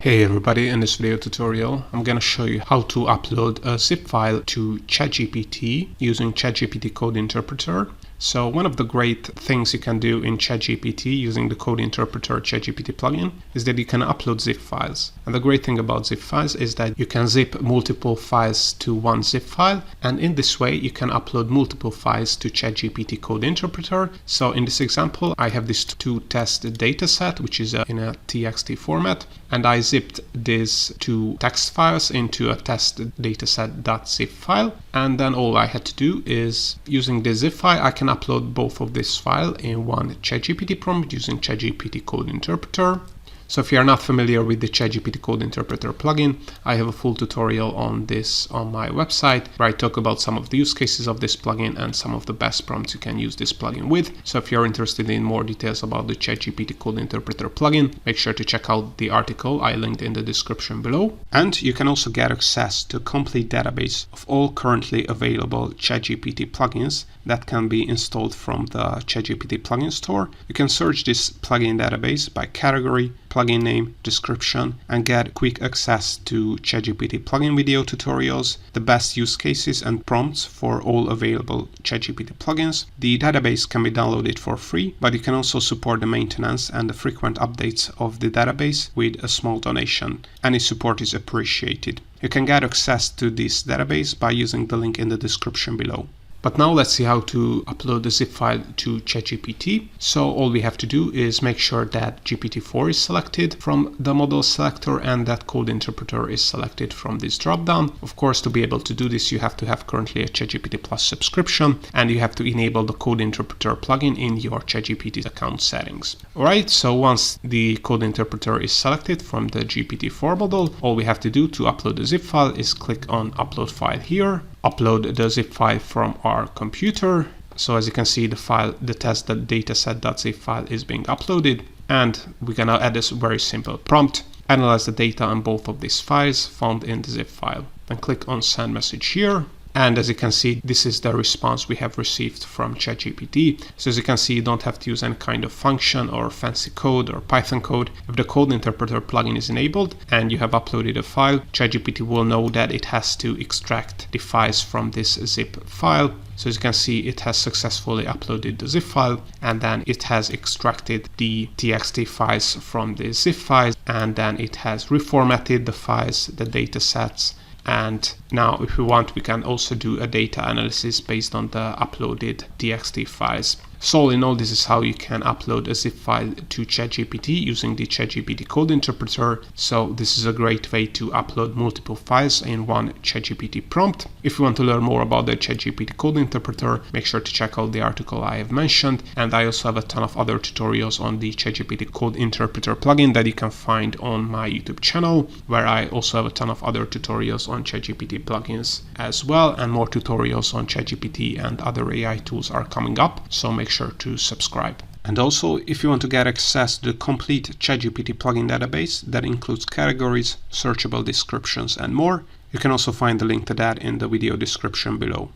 Hey everybody, in this video tutorial I'm going to show you how to upload a zip file to ChatGPT using ChatGPT Code Interpreter. So one of the great things you can do in ChatGPT using the Code Interpreter ChatGPT plugin is that you can upload zip files. And the great thing about zip files is that you can zip multiple files to one zip file, and in this way you can upload multiple files to ChatGPT Code Interpreter. So in this example I have this two test dataset which is in a TXT format, and I zipped these two text files into a test dataset.zip file, and then all I had to do is, using this zip file, I can upload both of this file in one ChatGPT prompt using ChatGPT Code Interpreter. So if you are not familiar with the ChatGPT Code Interpreter plugin, I have a full tutorial on this on my website where I talk about some of the use cases of this plugin and some of the best prompts you can use this plugin with. So if you're interested in more details about the ChatGPT Code Interpreter plugin, make sure to check out the article I linked in the description below. And you can also get access to a complete database of all currently available ChatGPT plugins that can be installed from the ChatGPT plugin store. You can search this plugin database by category, plugin name, description, and get quick access to ChatGPT plugin video tutorials, the best use cases and prompts for all available ChatGPT plugins. The database can be downloaded for free, but you can also support the maintenance and the frequent updates of the database with a small donation. Any support is appreciated. You can get access to this database by using the link in the description below. But now let's see how to upload the zip file to ChatGPT. So all we have to do is make sure that GPT-4 is selected from the model selector and that Code Interpreter is selected from this dropdown. Of course, to be able to do this, you have to have currently a ChatGPT Plus subscription, and you have to enable the Code Interpreter plugin in your ChatGPT account settings. Alright, so once the Code Interpreter is selected from the GPT-4 model, all we have to do to upload the zip file is click on Upload File here. Upload the zip file from our computer. So as you can see, the file, the test.dataset.zip file is being uploaded, and we're gonna add this very simple prompt: analyze the data on both of these files found in the zip file. Then click on Send Message here. And as you can see, this is the response we have received from ChatGPT. So as you can see, you don't have to use any kind of function or fancy code or Python code. If the Code Interpreter plugin is enabled and you have uploaded a file, ChatGPT will know that it has to extract the files from this zip file. So as you can see, it has successfully uploaded the zip file, and then it has extracted the TXT files from the zip files, and then it has reformatted the files, the data sets. And now if we want, we can also do a data analysis based on the uploaded TXT files. So all in all, this is how you can upload a zip file to ChatGPT using the ChatGPT Code Interpreter. So this is a great way to upload multiple files in one ChatGPT prompt. If you want to learn more about the ChatGPT Code Interpreter, make sure to check out the article I have mentioned. And I also have a ton of other tutorials on the ChatGPT Code Interpreter plugin that you can find on my YouTube channel, where I also have a ton of other tutorials on ChatGPT plugins as well, and more tutorials on ChatGPT and other AI tools are coming up, so make sure to subscribe. And also, if you want to get access to the complete ChatGPT plugin database that includes categories, searchable descriptions and more, you can also find the link to that in the video description below.